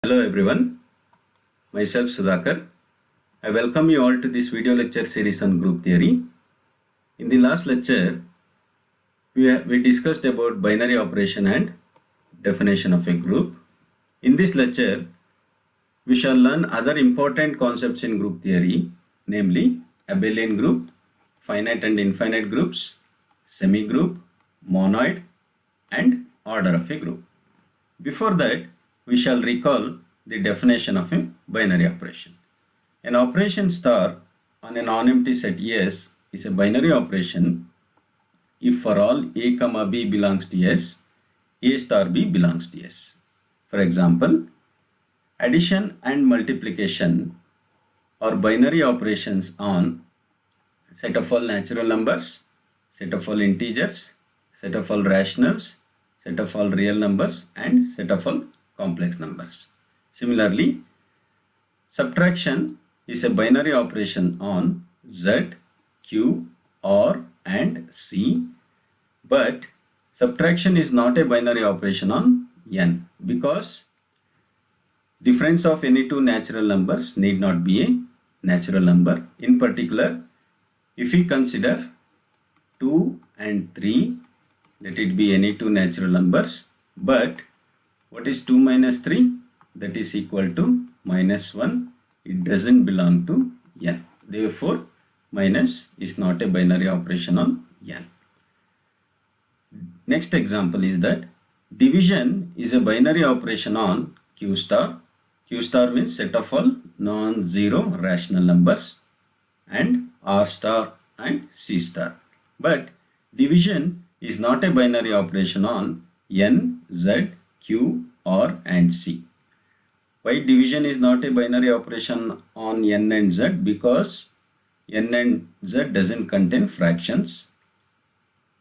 Hello everyone, myself Sudhakar. I welcome you all to this video lecture series on group theory. In the last lecture, we discussed about binary operation and definition of a group. In this lecture, we shall learn other important concepts in group theory, namely abelian group, finite and infinite groups, semi-group, monoid, and order of a group. Before that, we shall recall the definition of a binary operation. An operation star on a non-empty set S is a binary operation if for all A comma B belongs to S, A star B belongs to S. For example, addition and multiplication are binary operations on set of all natural numbers, set of all integers, set of all rationals, set of all real numbers, and set of all complex numbers. Similarly, subtraction is a binary operation on Z, Q, R, and C, but subtraction is not a binary operation on N because difference of any two natural numbers need not be a natural number. In particular, if we consider 2 and 3, let it be any two natural numbers, but what is 2 minus 3? That is equal to minus 1. It doesn't belong to N. Therefore, minus is not a binary operation on N. Next example is that division is a binary operation on Q star. Q star means set of all non-zero rational numbers, and R star and C star. But division is not a binary operation on N, Z, Q, R, and C. Why division is not a binary operation on N and Z? Because N and Z doesn't contain fractions.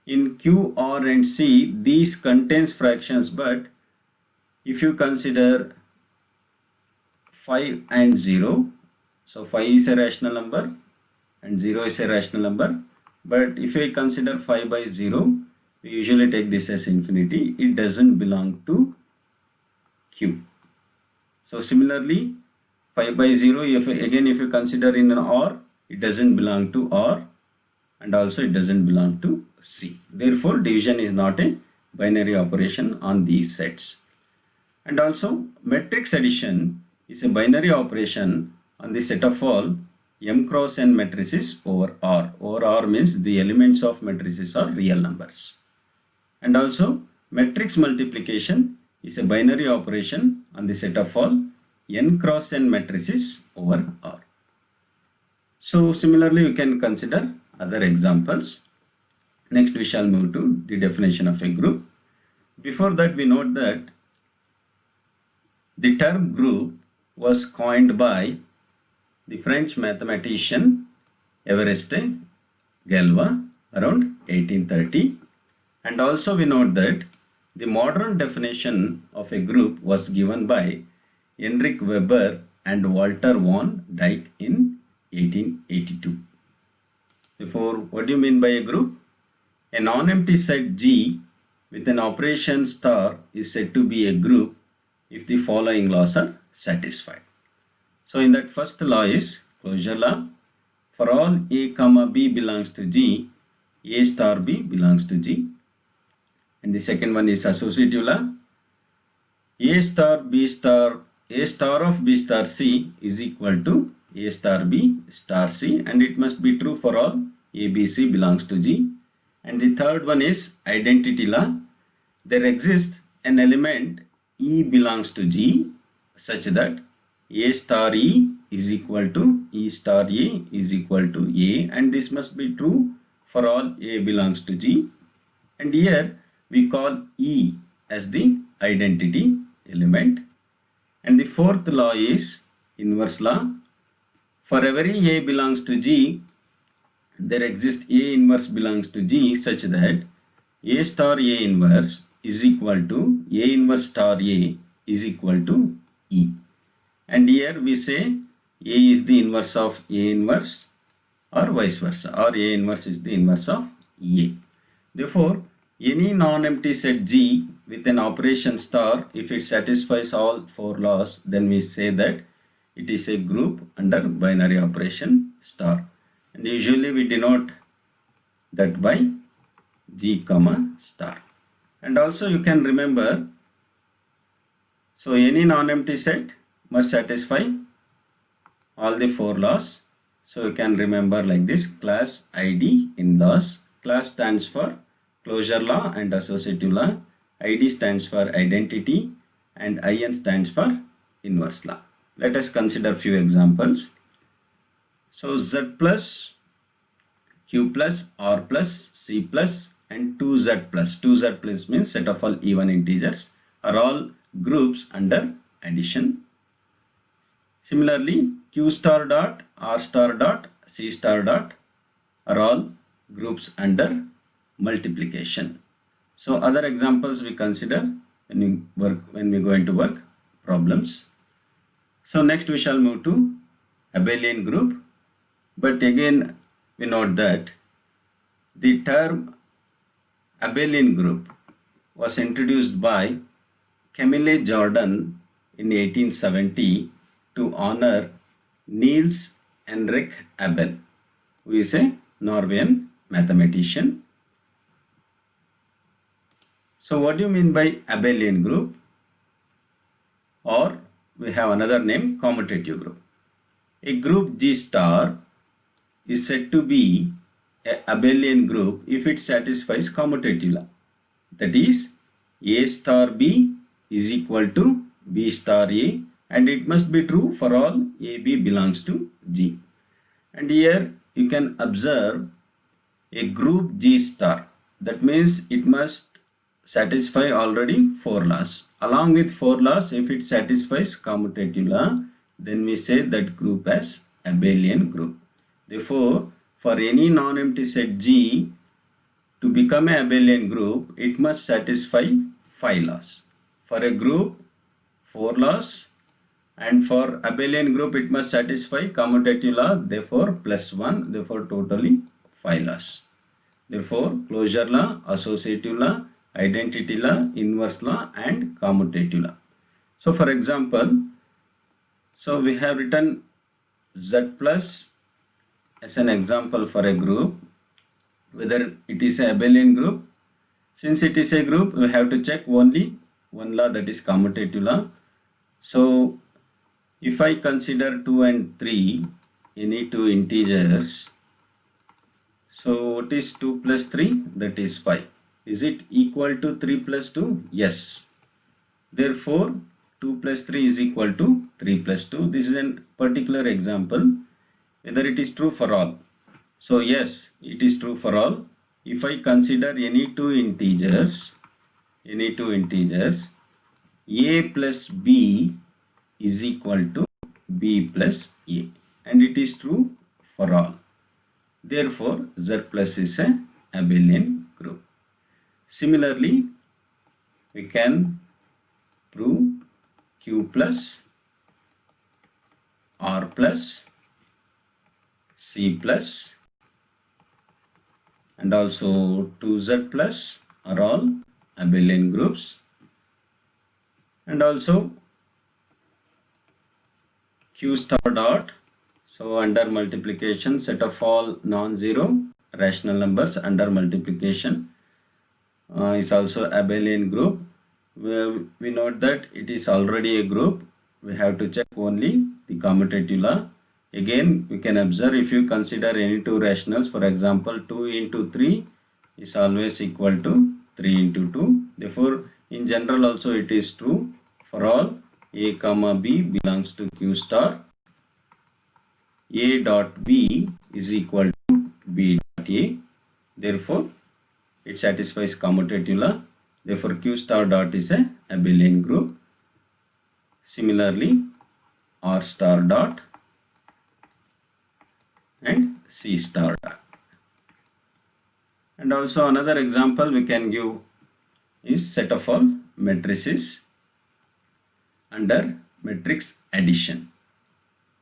In Q, R, and C, these contains fractions, but if you consider 5 and 0, so 5 is a rational number and 0 is a rational number, but if I consider 5 by 0, we usually take this as infinity. It doesn't belong to Q. So similarly, 5 by 0, if you consider in an R, it doesn't belong to R, and also it doesn't belong to C. Therefore, division is not a binary operation on these sets. And also, matrix addition is a binary operation on the set of all M cross N matrices over R. Over R means the elements of matrices are real numbers. And also, matrix multiplication is a binary operation on the set of all N cross N matrices over R. So similarly, we can consider other examples. Next, we shall move to the definition of a group. Before that, we note that the term group was coined by the French mathematician Évariste Galois around 1830. And also we note that the modern definition of a group was given by Heinrich Weber and Walter von Dyck in 1882. Therefore, what do you mean by a group? A non-empty set G with an operation star is said to be a group if the following laws are satisfied. So in that first law is closure law. For all A comma B belongs to G, A star B belongs to G. And the second one is associative law. A star B star, A star of B star C is equal to A star B star C, and it must be true for all A, B, C belongs to G. And the third one is identity law. There exists an element E belongs to G such that A star E is equal to E star A is equal to A, and this must be true for all A belongs to G. And here we call E as the identity element. And the fourth law is inverse law. For every A belongs to G, there exists A inverse belongs to G such that A star A inverse is equal to A inverse star A is equal to E. And here we say A is the inverse of A inverse or vice versa, or A inverse is the inverse of A. Therefore, any non-empty set G with an operation star, if it satisfies all 4 laws, then we say that it is a group under binary operation star. And usually we denote that by G comma star. And also you can remember, so any non-empty set must satisfy all the 4 laws. So you can remember like this: class ID in laws. Class stands for closure law and associative law. ID stands for identity and IN stands for inverse law. Let us consider few examples. So Z plus, Q plus, R plus, C plus and 2Z plus. 2Z plus means set of all even integers are all groups under addition. Similarly, Q star dot, R star dot, C star dot are all groups under multiplication. So other examples we consider when we go into work problems. So next we shall move to abelian group. But again we note that the term abelian group was introduced by Camille Jordan in 1870 to honor Niels Henrik Abel, who is a Norwegian mathematician. So what do you mean by abelian group? Or we have another name, commutative group. A group G star is said to be a abelian group if it satisfies commutative law. That is, A star B is equal to B star A, and it must be true for all AB belongs to G. And here you can observe a group G star. That means it must satisfy already 4 laws. Along with 4 laws, if it satisfies commutative law, then we say that group as abelian group. Therefore, for any non-empty set G to become an abelian group, it must satisfy 5 laws. For a group, 4 laws, and for abelian group it must satisfy commutative law, therefore plus 1, therefore totally 5 laws. Therefore closure law, associative law, identity law, inverse law and commutative law. So for example, so we have written Z plus as an example for a group, whether it is a abelian group. Since it is a group, we have to check only one law, that is commutative law. So if I consider 2 and 3, any 2 integers, so what is 2 plus 3? That is 5. Is it equal to 3 plus 2? Yes. Therefore, 2 plus 3 is equal to 3 plus 2. This is a particular example, whether it is true for all. So yes, it is true for all. If I consider any 2 integers, A plus B is equal to B plus A, and it is true for all. Therefore, Z plus is a abelian group. Similarly, we can prove Q plus, R plus, C plus and also 2Z plus are all abelian groups. And also Q star dot, so under multiplication, set of all non-zero rational numbers under multiplication is also abelian group. We note that it is already a group. We have to check only the commutative law. Again, we can observe, if you consider any 2 rationals, for example 2 into 3 is always equal to 3 into 2. Therefore, in general also it is true for all A comma B belongs to Q star. A dot B is equal to B dot A. Therefore, it satisfies commutative law. Therefore, Q star dot is a abelian group. Similarly, R star dot and C star dot. And also another example we can give is set of all matrices under matrix addition.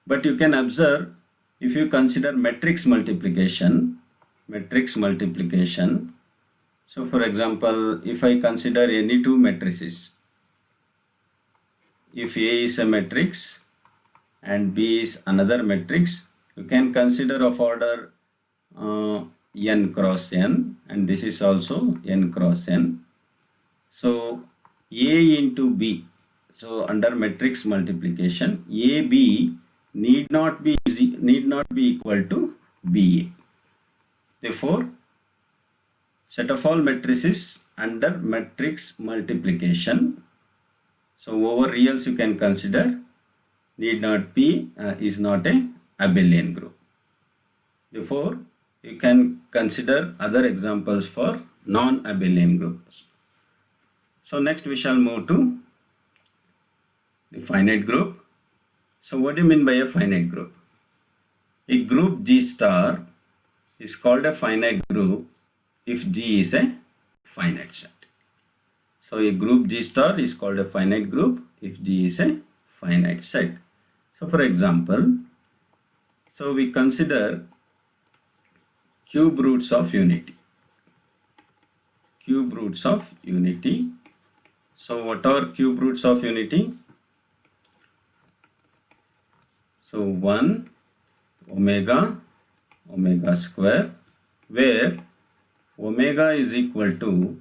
But you can observe, if you consider matrix multiplication, So for example, if I consider any two matrices, if A is a matrix and B is another matrix, you can consider of order n cross n, and this is also n cross n. So A into B, so under matrix multiplication, AB need not be equal to BA. Therefore, set of all matrices under matrix multiplication, so over reals you can consider, need not be is not a abelian group. Therefore, you can consider other examples for non-abelian groups. So next we shall move to the finite group. So what do you mean by a finite group? A group G star is called a finite group if G is a finite set. So a group G star is called a finite group if G is a finite set. So for example, so we consider cube roots of unity. Cube roots of unity. So what are cube roots of unity? So 1 omega square, where omega is equal to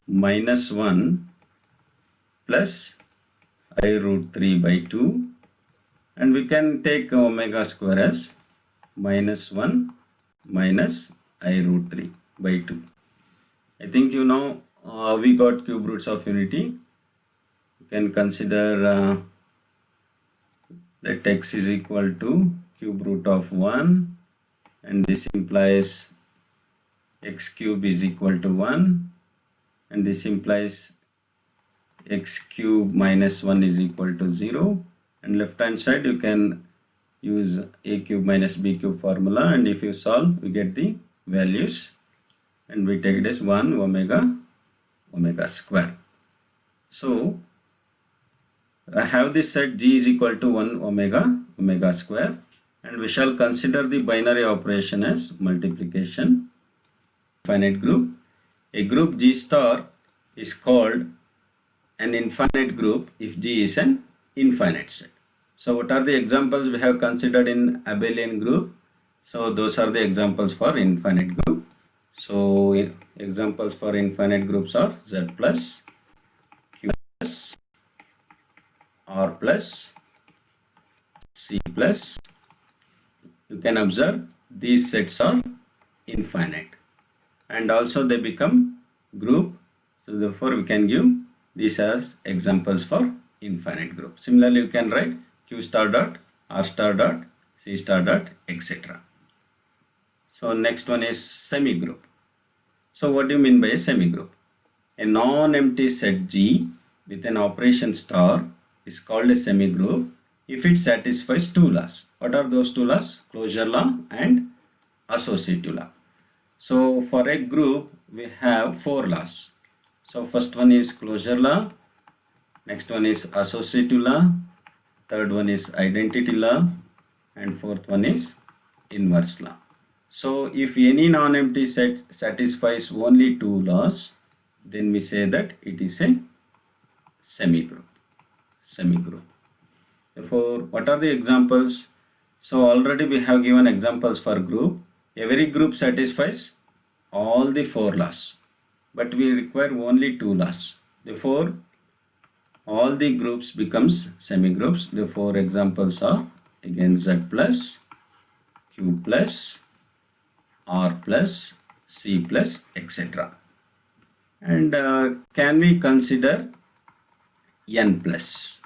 -1 plus I root 3 by 2, and we can take omega square as -1 minus I root 3 by 2. I think you know we got cube roots of unity. You can consider that x is equal to cube root of 1, and this implies x cube is equal to 1, and this implies x cube minus 1 is equal to 0, and left hand side you can use a cube minus b cube formula, and if you solve we get the values, and we take it as 1 omega square. So I have this set G is equal to 1 omega square, and we shall consider the binary operation as multiplication. Finite group. A group G star is called an infinite group if G is an infinite set. So what are the examples we have considered in abelian group? So those are the examples for infinite group. So examples for infinite groups are Z plus, Q plus, R plus, C plus. You can observe these sets are infinite, and also they become group. So therefore we can give these as examples for infinite group. Similarly, you can write Q star dot, R star dot, C star dot, etc. So next one is semigroup. So what do you mean by a semigroup? A non-empty set G with an operation star is called a semigroup if it satisfies two laws. What are those two laws? Closure law and associative law. So for a group we have 4 laws. So first one is closure law, next one is associative law, third one is identity law, and fourth one is inverse law. So if any non-empty set satisfies only 2 laws, then we say that it is a semigroup. Therefore, what are the examples? So already we have given examples for group. Every group satisfies all the 4 laws, but we require only 2 laws. Therefore, all the groups becomes semigroups. The 4 examples are again Z plus, Q plus, R plus, C plus, etc. And can we consider n plus?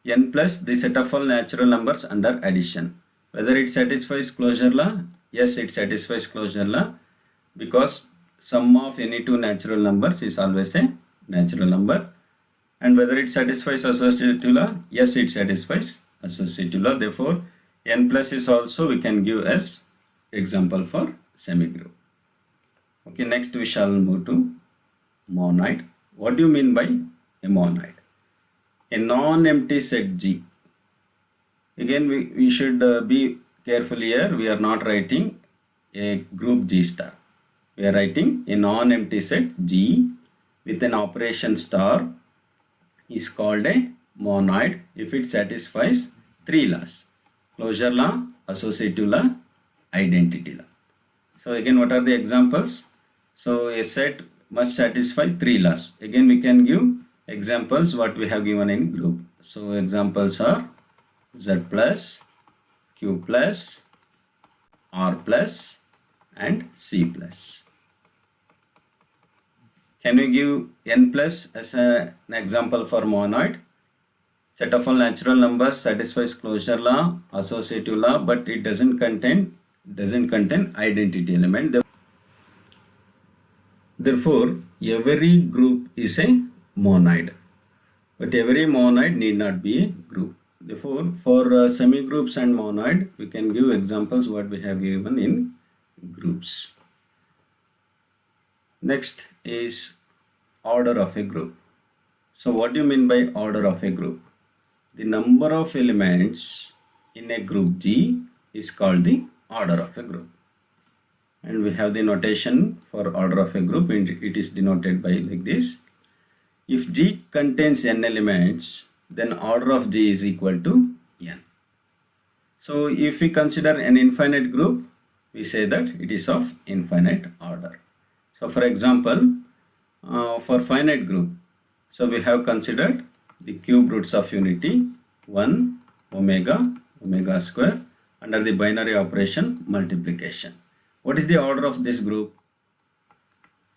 N plus the set of all natural numbers under addition. Whether it satisfies closure law? Yes, it satisfies closure law, because sum of any two natural numbers is always a natural number. And whether it satisfies associative law? Yes, it satisfies associative law. Therefore, n plus is also we can give as example for semigroup. Okay, next we shall move to monoid. What do you mean by a monoid? A non-empty set G. Again, we should be careful here. We are not writing a group G star. we are writing a non-empty set G with an operation star is called a monoid if it satisfies three laws: closure law, associative law, identity law. So again, what are the examples? So a set must satisfy three laws. Again, we can give examples what we have given in group. So examples are Z plus, Q plus, R plus and C plus. Can we give N plus as an example for monoid? Set of all natural numbers satisfies closure law, associative law, but it doesn't contain identity element. Therefore, every group is a monoid, but every monoid need not be a group. Therefore, for semi-groups and monoid, we can give examples what we have given in groups. Next is order of a group. So what do you mean by order of a group? The number of elements in a group G is called the order of a group. And we have the notation for order of a group, and it is denoted by like this. If G contains n elements, then order of G is equal to n. So if we consider an infinite group, we say that it is of infinite order. So for example, for finite group, so we have considered the cube roots of unity 1 omega, omega square under the binary operation multiplication. What is the order of this group?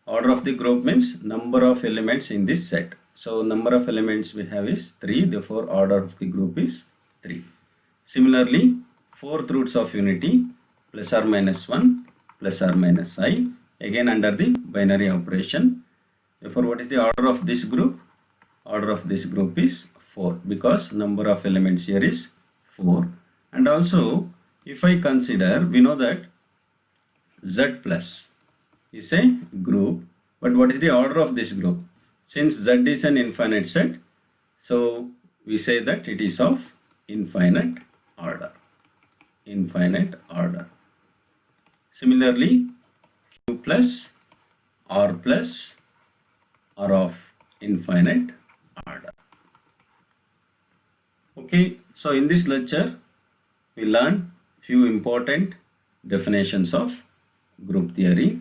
Order of the group means number of elements in this set. So number of elements we have is 3, therefore order of the group is 3. Similarly, fourth roots of unity plus or minus 1 plus or minus I, again under the binary operation. Therefore, what is the order of this group? Order of this group is 4 because number of elements here is 4. And also, if I consider, we know that Z plus is a group, but what is the order of this group? Since Z is an infinite set, so we say that it is of infinite order. Infinite order. Similarly, Q plus, R plus are of infinite order. Okay, so in this lecture, we learned few important definitions of group theory.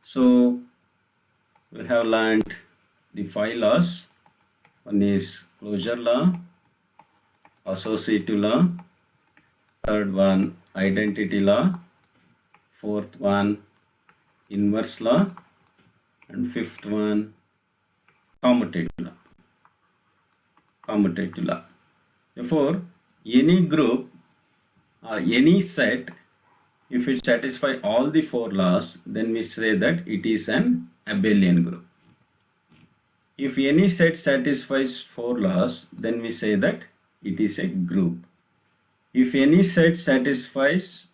So we have learned the 5 laws. One is closure law, associative law, third one identity law, fourth one inverse law, and fifth one commutative law. Commutative law. Therefore, any group or any set, if it satisfies all the 4 laws, then we say that it is an abelian group. If any set satisfies 4 laws, then we say that it is a group. If any set satisfies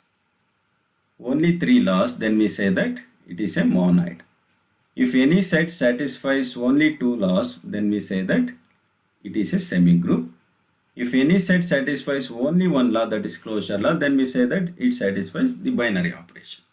only 3 laws, then we say that it is a monoid. If any set satisfies only 2 laws, then we say that it is a semi-group. If any set satisfies only one law, that is closure law, then we say that it satisfies the binary operation.